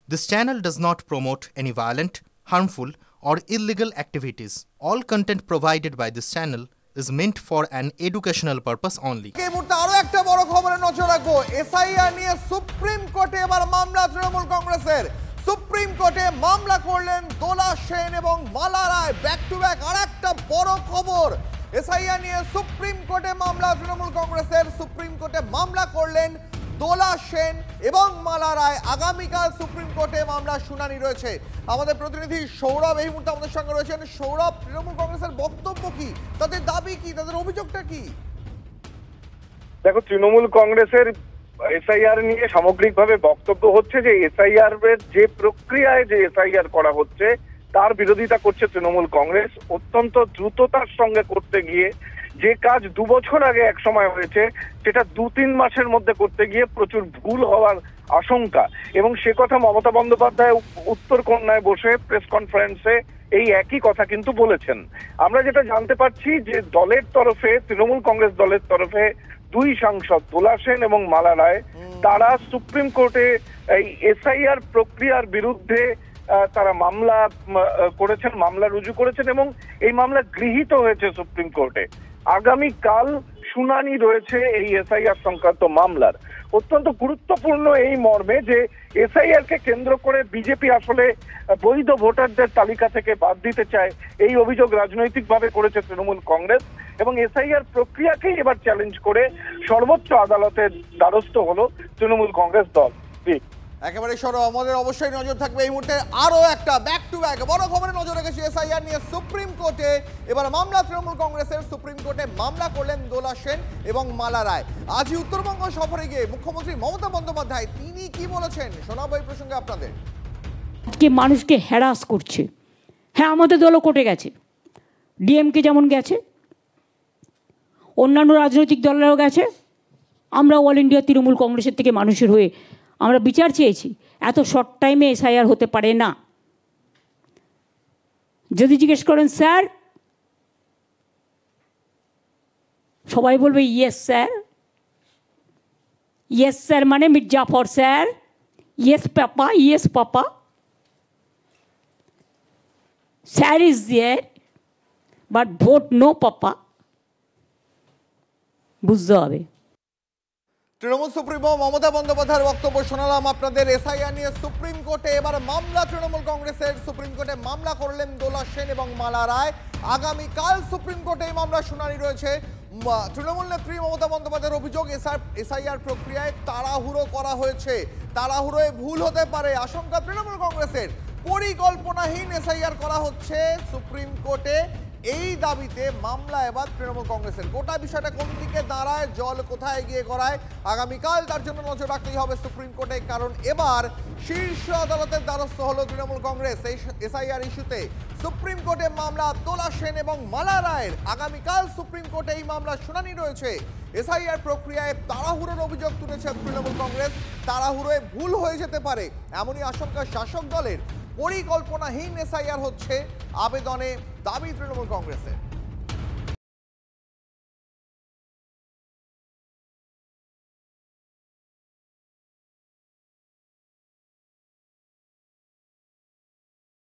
This channel does not promote any violent, harmful, or illegal activities. All content provided by this channel is meant for an educational purpose only. এই মুহূর্তে আরো একটা বড় খবরে নজর রাখবো। এসআইআর নিয়ে সুপ্রিম কোর্টে এবার মামলা তৃণমূল কংগ্রেসের। সুপ্রিম কোর্টে মামলা করলেন দোলা সেন এবং মালা রায়। ব্যাক টু ব্যাক আর একটা বড় খবর। এসআইআর নিয়ে সুপ্রিম কোর্টে মামলা তৃণমূল কংগ্রেসের। সুপ্রিম কোর্টে মামলা করলেন দোলা সেন এবং মালা রায়। আগামীকাল সুপ্রিম কোর্টে মামলার শুনানি রয়েছে। আমাদের প্রতিনিধি সৌরভ এই মুহূর্তে আমাদের সঙ্গে রয়েছেন। সৌরভ, তৃণমূল কংগ্রেসের বক্তব্য কি, তাদের দাবি কি, তাদের অভিযোগটা কি? দেখো, তৃণমূল কংগ্রেসের এসআইআর নিয়ে সামগ্রিকভাবে বক্তব্য হচ্ছে যে এসআইআর এর যে প্রক্রিয়ায় যে এসআইআর করা হচ্ছে তার বিরোধিতা করছে তৃণমূল কংগ্রেস। অত্যন্ত দ্রুততার সঙ্গে করতে গিয়ে যে কাজ 2 বছর আগে এক সময় হয়েছে সেটা 2-3 মাসের মধ্যে করতে গিয়ে প্রচুর ভুল হওয়ার আশঙ্কা, এবং সে কথা মমতা বন্দ্যোপাধ্যায় উত্তরকন্যায় বসে প্রেস কনফারেন্সে এই একই কথা কিন্তু বলেছেন। আমরা যেটা জানতে পারছি যে দলের তরফে, তৃণমূল কংগ্রেস দলের তরফে 2 সাংসদ দোলা সেন এবং মালা রায় তারা সুপ্রিম কোর্টে এই এসআইআর প্রক্রিয়ার বিরুদ্ধে তারা মামলা করেছেন, মামলা রুজু করেছেন এবং এই মামলা গৃহীত হয়েছে সুপ্রিম কোর্টে। আগামীকাল শুনানি রয়েছে এই এসআইআর সংক্রান্ত মামলার। অত্যন্ত গুরুত্বপূর্ণ এই মর্মে যে এসআইআর কে কেন্দ্র করে বিজেপি আসলে বৈধ ভোটারদের তালিকা থেকে বাদ দিতে চায়, এই অভিযোগ রাজনৈতিকভাবে করেছে তৃণমূল কংগ্রেস, এবং এসআইআর প্রক্রিয়াকেই এবার চ্যালেঞ্জ করে সর্বোচ্চ আদালতের দ্বারস্থ হলো তৃণমূল কংগ্রেস দল। একেবারে সরব, আমাদের অবশ্যই নজর থাকবে এই মুহূর্তে আরো একটা ব্যাক টু ব্যাক বড় খবরে নজর রেখেছি। এসআইআর নিয়ে সুপ্রিম কোর্টে এবার মামলা তৃণমূল কংগ্রেসের। সুপ্রিম কোর্টে মামলা করলেন দোলা সেন এবং মালা রায়। আজই উত্তরবঙ্গ সফরে গিয়ে মুখ্যমন্ত্রী মমতা বন্দ্যোপাধ্যায় তিনি কি বলেছেন শোনাবো এই প্রসঙ্গে আপনাদের। কে মানুষকে হ্যারাস করছে। হ্যাঁ, আমাদের দলও কোর্টে গেছে, ডিএমকে যেমন গেছে, অন্যান্য রাজনৈতিক দলেরও গেছে। আমরা অল ইন্ডিয়া তৃণমূল কংগ্রেসের থেকে মানুষের হয়ে আমরা বিচার চেয়েছি। এত শর্ট টাইমে এসআইআর হতে পারে না। যদি জিজ্ঞেস করেন স্যার, সবাই বলবে ইয়েস স্যার। ইয়েস স্যার মানে Mir Jafar sir, yes papa, yes papa. Sir is there but vote no papa. বুঝতে হবে। তৃণমূল সুপ্রিমো মমতা বন্দ্যোপাধ্যায়ের বক্তব্য শোনালাম আপনাদের। এসআইআর নিয়ে সুপ্রিম কোর্টে এবার মামলা তৃণমূল কংগ্রেসের। সুপ্রিম কোর্টে মামলা করলেন দোলা সেন এবং মালা রায়। আগামীকাল সুপ্রিম কোর্টে এই মামলার শুনানি রয়েছে। তৃণমূল নেত্রী মমতা বন্দ্যোপাধ্যায়ের অভিযোগ এসআইআর প্রক্রিয়ায় তাড়াহুড়ো করা হয়েছে, তাড়াহুড়োয় ভুল হতে পারে আশঙ্কা তৃণমূল কংগ্রেসের। পরিকল্পনাহীন এসআইআর করা হচ্ছে সুপ্রিম কোর্টে, এই দাবিতে মামলা এবার তৃণমূল কংগ্রেসের। গোটা বিষয়টা কোন দিকে দাঁড়ায়, জল কোথায় গিয়ে গড়ায়, আগামীকাল তার জন্য নজর রাখতেই হবে সুপ্রিম কোর্টে। কারণ এবার শীর্ষ আদালতের দ্বারস্থ হলো তৃণমূল কংগ্রেস এই এসআইআর ইস্যুতে। সুপ্রিম কোর্টে মামলা দোলা সেন এবং মালা রায়ের। আগামীকাল সুপ্রিম কোর্টে এই মামলার শুনানি রয়েছে। এসআইআর প্রক্রিয়ায় তাড়াহুড়োর অভিযোগ তুলেছে তৃণমূল কংগ্রেস। তাড়াহুড়োয় ভুল হয়ে যেতে পারে এমনই আশঙ্কা শাসক দলের। পরিকল্পনাহীন এসআইআর হচ্ছে আবেদনে দাবি তৃণমূল কংগ্রেসের।